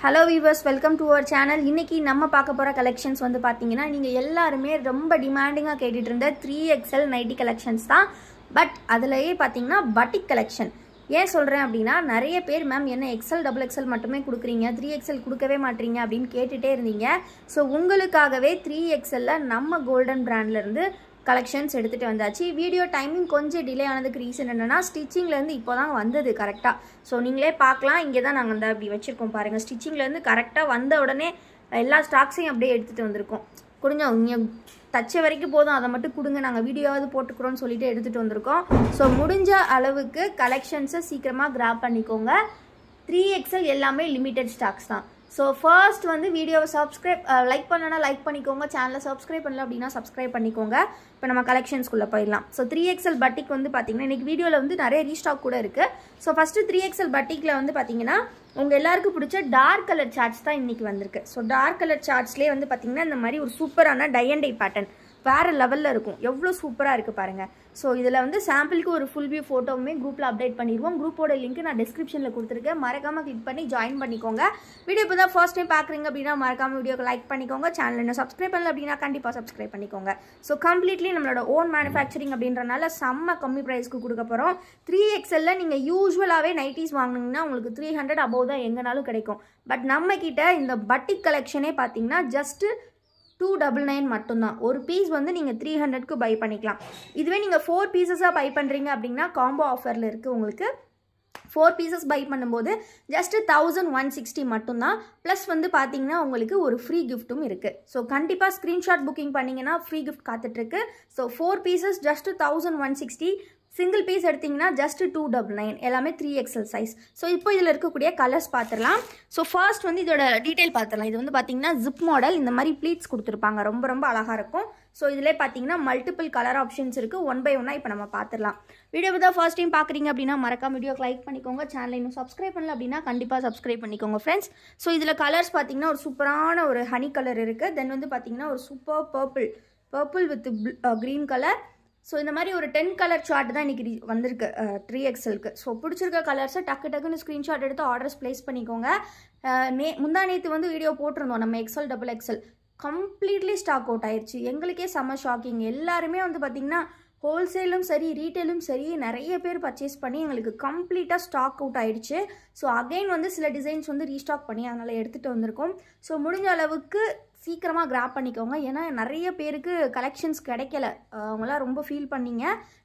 Hello viewers, welcome to our channel. இன்னைக்கு நம்ம பார்க்க போற கலெக்ஷன்ஸ் வந்து பாத்தீங்கன்னா நீங்க எல்லாரும் ரொம்ப டிமாண்டிங்கா கேட்டிட்டு இருந்த 3XL நைட்டி கலெக்ஷன்ஸ் தான். பட் அதுலயே பாத்தீங்கன்னா பட்டிக் கலெக்ஷன். ஏன் சொல்றேன் அப்படினா நிறைய பேர் மேம் என்ன XL XXL மட்டுமே கொடுக்குறீங்க 3XL கொடுக்கவே மாட்டீங்க அப்படினு கேட்டிட்டே இருந்தீங்க. சோ உங்களுக்காகவே 3XL ல நம்ம கோல்டன் பிராண்ட்ல இருந்து கலெக்ஷன்ஸ் எடுத்துட்டு வந்தாச்சு. வீடியோ டைமிங் கொஞ்சம் டிலே ஆனதுக்கு ரீசன் என்னன்னா ஸ்டிச்சிங்ல இருந்து இப்போதான் வந்தது கரெக்ட்டா. சோ நீங்களே பார்க்கலாம், இங்க தான் நாங்க அந்த அப்படி வச்சிருக்கோம் பாருங்க. ஸ்டிச்சிங்ல இருந்து கரெக்ட்டா வந்த உடனே எல்லா ஸ்டாக்ஸையும் அப்படியே எடுத்துட்டு வந்திருக்கோம். கொஞ்சம் நீங்க தச்ச வரைக்கும் போதும், அதை மட்டும் கொடுங்க, நாங்கள் வீடியோவாவது போட்டுக்கிறோம்னு சொல்லிட்டு எடுத்துட்டு வந்திருக்கோம். ஸோ முடிஞ்ச அளவுக்கு கலெக்ஷன்ஸை சீக்கிரமாக கிராப் பண்ணிக்கோங்க. 3XL எல்லாமே லிமிடெட் ஸ்டாக்ஸ் தான். ஸோ ஃபர்ஸ்ட் வந்து வீடியோவை லைக் பண்ணனா லைக் பண்ணிக்கோங்க, சேனலை சப்ஸ்கிரைப் பண்ணல அப்படின்னா சப்ஸ்கிரைப் பண்ணிக்கோங்க. இப்போ நம்ம கலெக்ஷன்ஸ்குள்ளே போயிடலாம். ஸோ 3XL பட்டிக் வந்து பார்த்தீங்கன்னா இன்றைக்கி வீடியோவில் வந்து நிறைய ரீஸ்டாக் கூட இருக்குது. ஸோ ஃபஸ்ட்டு 3XL பட்டிக்கில் வந்து பார்த்தீங்கன்னா உங்கள் எல்லாருக்கும் பிடிச்ச டார்க் கலர் சார்ட்ஸ் தான் இன்றைக்கி வந்திருக்கு. ஸோ டார்க் கலர் சார்ட்ஸ்லேயே வந்து பார்த்தீங்கன்னா இந்த மாதிரி ஒரு சூப்பரான டை அண்ட் டை பேட்டர்ன் வேறு லெவலில் இருக்கும். எவ்வளோ சூப்பராக இருக்குது பாருங்கள். ஸோ இதில் வந்து சாம்பிளுக்கு ஒரு ஃபுல் வியூ ஃபோட்டோவுமே குரூப்பில் அப்டேட் பண்ணிடுவோம். குரூப்போட லிங்க் நான் டிஸ்கிரிப்ஷனில் கொடுத்துருக்கேன், மறக்காமல் கிளிக் பண்ணி ஜாயின் பண்ணிக்கோங்க. வீடியோ இப்போ தான் ஃபர்ஸ்ட் டைம் பார்க்குறீங்க அப்படின்னா மறக்காமல் வீடியோக்கு லைக் பண்ணிக்கோங்க. சேனல் இன்னும் சப்ஸ்கிரைப் பண்ணல அப்படின்னா கண்டிப்பாக சப்ஸ்கிரைப் பண்ணிக்கோங்க. ஸோ கம்ப்ளீட்லி நம்மளோட ஓன் மேனுஃபேக்சரிங் அப்படின்றனால செம்ம கம்மி ப்ரைஸ்க்கு கொடுக்க போகிறோம். 3XL நீங்கள் யூஸ்வலாகவே நைட்டிஸ் வாங்கினீங்கன்னா உங்களுக்கு 300 அபோவ் தான் எங்கனாலும் கிடைக்கும். பட் நம்ம கிட்ட இந்த பட்டிக் கலெக்ஷனே பார்த்தீங்கன்னா ஜஸ்ட்டு 299 மட்டும்தான். ஒரு பீஸ் வந்து நீங்கள் 300க்கு பை பண்ணிக்கலாம். இதுவே நீங்கள் 4 பீசஸாக பை பண்ணுறீங்க அப்படின்னா காம்போ ஆஃபரில் இருக்குது. உங்களுக்கு 4 பீசஸ் பை பண்ணும்போது ஜஸ்ட் 1160 மட்டும்தான். ப்ளஸ் வந்து பார்த்தீங்கன்னா உங்களுக்கு ஒரு ஃப்ரீ கிஃப்ட்டும் இருக்குது. ஸோ கண்டிப்பாக ஸ்க்ரீன்ஷாட் புக்கிங் பண்ணிங்கன்னா ஃப்ரீ கிஃப்ட் காத்துட்ருக்கு. So 4 pieces just 1160, single piece எடுத்திங்கன்னா ஜஸ்ட் 299, எல்லாமே 3XL சைஸ். ஸோ இப்போ இதில் இருக்கக்கூடிய கலர்ஸ் பார்த்துடலாம். ஸோ ஃபர்ஸ்ட் வந்து இதோட டீட்டெயில் பார்த்துடலாம். இது வந்து பார்த்தீங்கன்னா ஜிப் மாடல், இந்த மாதிரி ப்ளீட்ஸ் கொடுத்துருப்பாங்க, ரொம்ப ரொம்ப அழகாக இருக்கும். ஸோ இதில் பார்த்தீங்கன்னா மல்டிபிள் கலர் ஆப்ஷன்ஸ் இருக்குது. ஒன் பை ஒன்னாக இப்போ நம்ம பார்த்துடலாம். வீடியோ தான் ஃபர்ஸ்ட் டைம் பார்க்குறீங்க அப்படின்னா மறக்காம வீடியோக்கு லைக் பண்ணிக்கோங்க. சேனலை இன்னும் சப்ஸ்கிரைப் பண்ணல அப்படின்னா கண்டிப்பாக சப்ஸ்கிரைப் பண்ணிக்கோங்க ஃப்ரெண்ட்ஸ். ஸோ இதில் கலர்ஸ் பார்த்தீங்கன்னா ஒரு சூப்பரான ஒரு ஹனி கலர் இருக்குது. தென் வந்து பார்த்தீங்கன்னா ஒரு super purple with green colour. So இந்த மாதிரி ஒரு 10 கலர் சார்ட் தான் இன்றைக்கி வந்திருக்கு 3XLக்கு. ஸோ பிடிச்சிருக்க கலர்ஸை டக்குன்னு ஸ்க்ரீன்ஷாட் எடுத்து ஆர்டர்ஸ் ப்ளேஸ் பண்ணிக்கோங்க. முந்தா நேற்று வந்து வீடியோ போட்டிருந்தோம் நம்ம XL XXL, completely stock out ஆயிடுச்சு. எங்களுக்கே செம்ம ஷாக்கிங். எல்லாருமே வந்து பார்த்திங்கன்னா ஹோல்சேலும் சரி ரீட்டெயிலும் சரி நிறைய பேர் பர்ச்சேஸ் பண்ணி எங்களுக்கு கம்ப்ளீட்டாக ஸ்டாக் அவுட் ஆயிடுச்சு. ஸோ அகைன் வந்து சில டிசைன்ஸ் வந்து ரீஸ்டாக் பண்ணி அதனால் எடுத்துகிட்டு வந்திருக்கோம். ஸோ முடிஞ்ச அளவுக்கு சீக்கிரமாக கிராப் பண்ணிக்கோங்க. ஏன்னா நிறைய பேருக்கு கலெக்ஷன்ஸ் கிடைக்கல. அவங்களாம் ரொம்ப ஃபீல் பண்ணிங்க,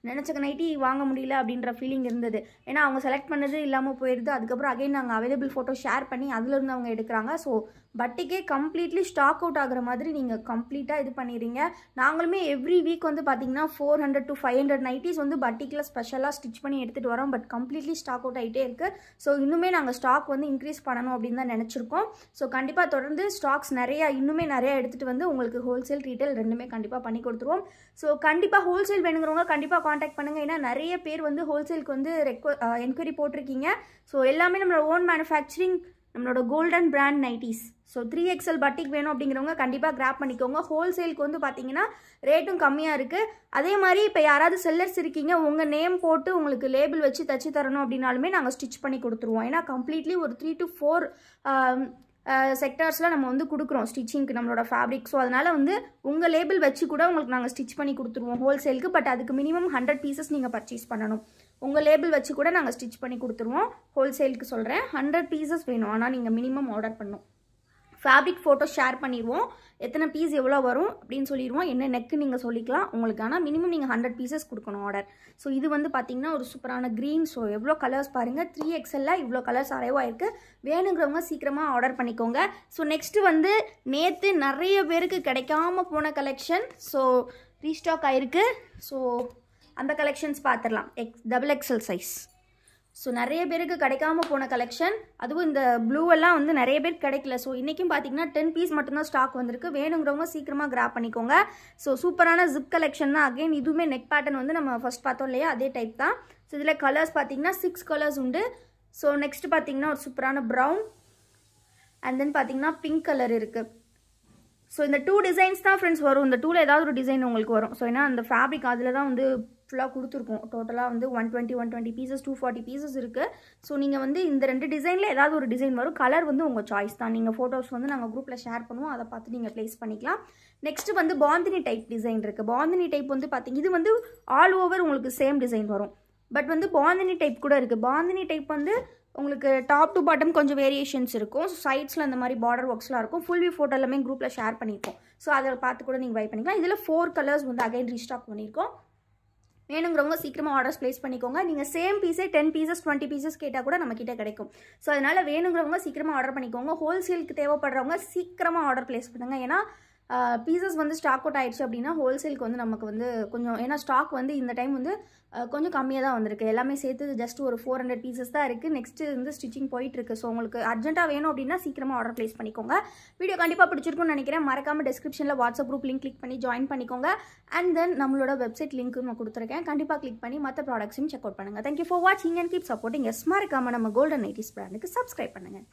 நினச்ச நைட்டி வாங்க முடியல அப்படின்ற ஃபீலிங் இருந்தது. ஏன்னா அவங்க செலக்ட் பண்ணது இல்லாமல் போயிடுது. அதுக்கப்புறம் அகைன் நாங்கள் அவைலபிள் ஃபோட்டோ ஷேர் பண்ணி அதிலிருந்து அவங்க எடுக்கிறாங்க. ஸோ பட்டிக்கே கம்ப்ளீட்லி ஸ்டாக் அவுட் ஆகிற மாதிரி நீங்கள் கம்ப்ளீட்டாக இது பண்ணிடுறீங்க. நாங்களுமே எவ்ரி வீக் வந்து பார்த்தீங்கன்னா 400 to 500 நைட்டிஸ் வந்து பட்டிக்கில் ஸ்பெஷலாக ஸ்டிச் பண்ணி எடுத்துகிட்டு வரோம். பட் கம்ப்ளீட்லி ஸ்டாக் அவுட் ஆகிட்டே இருக்குது. ஸோ இன்னுமே நாங்கள் ஸ்டாக் வந்து இன்க்ரீஸ் பண்ணணும் அப்படின்னு தான் நினச்சிருக்கோம். ஸோ கண்டிப்பாக தொடர்ந்து ஸ்டாக்ஸ் இன்னுமே நிறையா எடுத்துகிட்டு வந்து உங்களுக்கு ஹோல்சேல் ரீட்டைல் ரெண்டுமே கண்டிப்பாக பண்ணி கொடுத்துருவோம். ஸோ கண்டிப்பாக ஹோல்சேல் வேணுங்கிறவங்க கண்டிப்பாக காண்டாக்ட் பண்ணுங்கள். ஏன்னா நிறைய பேர் வந்து ஹோல்சேலுக்கு வந்து என்கொயரி போட்டிருக்கீங்க. ஸோ எல்லாமே நம்மளோட ஓன் மேனுஃபேக்சரிங், நம்மளோட golden brand nighties. So 3XL பட்டிக் வேணும் அப்படிங்கிறவங்க கண்டிப்பாக கிராப் பண்ணிக்கோங்க. ஹோல்சேலுக்கு வந்து பார்த்தீங்கன்னா ரேட்டும் கம்மியாக இருக்குது. அதே மாதிரி இப்போ யாராவது செல்லர்ஸ் இருக்கீங்க, உங்கள் நேம் போட்டு உங்களுக்கு லேபிள் வச்சு தச்சு தரணும் அப்படின்னாலுமே நாங்கள் ஸ்டிச் பண்ணி கொடுத்துருவோம். ஏன்னா கம்ப்ளீட்லி ஒரு 3 to 4 செக்டார்ஸில் நம்ம வந்து கொடுக்குறோம் ஸ்டிச்சிங்க்கு நம்மளோட ஃபேப்ரிக். ஸோ அதனால் வந்து உங்கள் லேபிள் வச்சு கூட உங்களுக்கு நாங்கள் ஸ்டிச் பண்ணி கொடுத்துருவோம் ஹோல்சேலுக்கு. பட் அதுக்கு மினிமம் 100 பீசஸ் நீங்கள் பர்ச்சேஸ் பண்ணணும். உங்கள் லேபிள் வச்சு கூட நாங்கள் ஸ்டிச் பண்ணி கொடுத்துருவோம். ஹோல்சேலுக்கு சொல்கிறேன், 100 பீசஸ் வேணும். ஆனால் நீங்கள் மினிமம் ஆர்டர் பண்ணணும். ஃபேப்ரிக் ஃபோட்டோ ஷேர் பண்ணிடுவோம், எத்தனை பீஸ் எவ்வளோ வரும் அப்படின்னு சொல்லிடுவோம். என்ன நெக்கு நீங்கள் சொல்லிக்கலாம் உங்களுக்கு. ஆனால் மினிமம் நீங்கள் 100 பீசஸ் கொடுக்கணும் ஆர்டர். ஸோ இது வந்து பார்த்தீங்கன்னா ஒரு சூப்பரான க்ரீன். ஸோ எவ்வளோ கலர்ஸ் பாருங்கள், 3XL இவ்வளோ கலர்ஸ் அரைவாயிருக்கு. வேணுங்கிறவங்க சீக்கிரமாக ஆர்டர் பண்ணிக்கோங்க. ஸோ நெக்ஸ்ட்டு வந்து நேற்று நிறைய பேருக்கு கிடைக்காம போன கலெக்ஷன் ஸோ ரீஸ்டாக் ஆகிருக்கு. ஸோ அந்த கலெக்ஷன்ஸ் பார்த்துடலாம். XXL size. ஸோ நிறைய பேருக்கு கிடைக்காம போன கலெக்ஷன், அதுவும் இந்த ப்ளூவெல்லாம் வந்து நிறைய பேருக்கு கிடைக்கல. ஸோ இன்றைக்கும் பார்த்தீங்கன்னா 10 பீஸ் மட்டும்தான் ஸ்டாக் வந்திருக்கு. வேணுங்கிறவங்க சீக்கிரமாக கிராப் பண்ணிக்கோங்க. ஸோ சூப்பரான ஜிப் கலெக்ஷன் தான். அகைன் இதுவுமே நெக் பேட்டர்ன் வந்து நம்ம ஃபர்ஸ்ட் பார்த்தோம் இல்லையா, அதே டைப் தான். ஸோ இதில் கலர்ஸ் பார்த்தீங்கன்னா 6 கலர்ஸ் உண்டு. ஸோ நெக்ஸ்ட் பார்த்தீங்கன்னா ஒரு சூப்பரான ப்ரௌன் அண்ட் தென் பார்த்தீங்கன்னா பிங்க் கலர் இருக்குது. ஸோ இந்த 2 டிசைன்ஸ் தான் ஃப்ரெண்ட்ஸ் வரும். இந்த 2ல ஏதாவது ஒரு டிசைன் உங்களுக்கு வரும். ஸோ ஏன்னா அந்த ஃபேப்ரிக் அதில் தான் வந்து ஃபுல்லாக கொடுத்துருக்கோம். டோட்டலாக வந்து 120 பீசஸ் 240 பீசஸ் இருக்குது. ஸோ நீங்கள் வந்து இந்த 2 டிசைனில் ஏதாவது ஒரு டிசைன் வரும். கலர் வந்து உங்கள் சாய்ஸ் தான். நீங்கள் ஃபோட்டோஸ் வந்து நாங்கள் குரூப்பில் ஷேர் பண்ணுவோம், அதை பார்த்து நீங்கள் ப்ளேஸ் பண்ணிக்கலாம். நெக்ஸ்ட்டு வந்து பாந்தினி டைப் டிசைன் இருக்குது. பாந்தினி டைப் வந்து பார்த்தீங்க இது வந்து ஆல் ஓவர் உங்களுக்கு சேம் டிசைன் வரும். பட் வந்து பாந்தினி டைப் கூட இருக்குது. பாந்தினி டைப் வந்து உங்களுக்கு டாப் டு பாட்டம் கொஞ்சம் வேரியேஷன்ஸ் இருக்கும். சைட்ஸில் அந்த மாதிரி பார்டர் ஒர்க்ஸ்லாம் இருக்கும். ஃபுல் வியூ ஃபோட்டோ எல்லாமே குரூப்பில் ஷேர் பண்ணியிருக்கோம். ஸோ அதை பார்த்து கூட நீங்கள் பை பண்ணிக்கலாம். இதில் 4 கலர்ஸ் வந்து அகைன் ரீஸ்டாக் பண்ணியிருக்கோம். வேணுங்கிறவங்க சீக்கிரமாக ஆர்டர்ஸ் ப்ளேஸ் பண்ணிக்கோங்க. நீங்கள் சேம் பீஸே 10 பீசஸ் 20 பீசஸ் கேட்டால் கூட நம்மக்கிட்ட கிடைக்கும். ஸோ அதனால் வேணுங்கிறவங்க சீக்கிரமாக ஆர்டர் பண்ணிக்கோங்க. ஹோல்சேலுக்கு தேவைப்படுறவங்க சீக்கிரமாக ஆர்டர் ப்ளேஸ் பண்ணுங்கள். ஏன்னா பீசஸ் வந்து ஸ்டாக் அவுட் ஆயிடுச்சு அப்படின்னா ஹோல்சேலுக்கு வந்து நமக்கு வந்து கொஞ்சம், ஏன்னா ஸ்டாக் வந்து இந்த டைம் வந்து கொஞ்சம் கம்மியாக தான் வந்திருக்கு. எல்லாமே சேர்த்து ஜஸ்ட் ஒரு 400 பீசஸ் தான் இருக்குது. நெக்ஸ்ட்டு வந்து ஸ்டிச்சிங் போயிட்டுருக்கு. ஸோ உங்களுக்கு அர்ஜென்ட்டாக வேணும் அப்படின்னா சீக்கிரமாக ஆர்டர் ப்ளேஸ் பண்ணிக்கோங்க. வீடியோ கண்டிப்பாக பிடிச்சிருக்குன்னு நினைக்கிறேன். மறக்காமல் டிஸ்கிரிப்ஷனில் வாட்ஸ்அப் குரூப் லிங்க் கிளிக் பண்ணி ஜாயின் பண்ணிக்கோங்க. அண்ட் தென் நம்மளோட வெப்சைட் லிங்க்கு நான் கொடுத்துருக்கேன். கண்டிப்பாக கிளிக் பண்ணி மற்ற ப்ராடக்ட்ஸையும் செக் அவுட் பண்ணுங்கள். தேங்க்யூ ஃபார் வாட்சிங் அண்ட் கீப் சப்போர்ட்டிங். மறக்காமல் நம்ம கோல்டன் நைட்டிஸ் பிராண்டுக்கு சப்ஸ்கிரைப் பண்ணுங்கள்.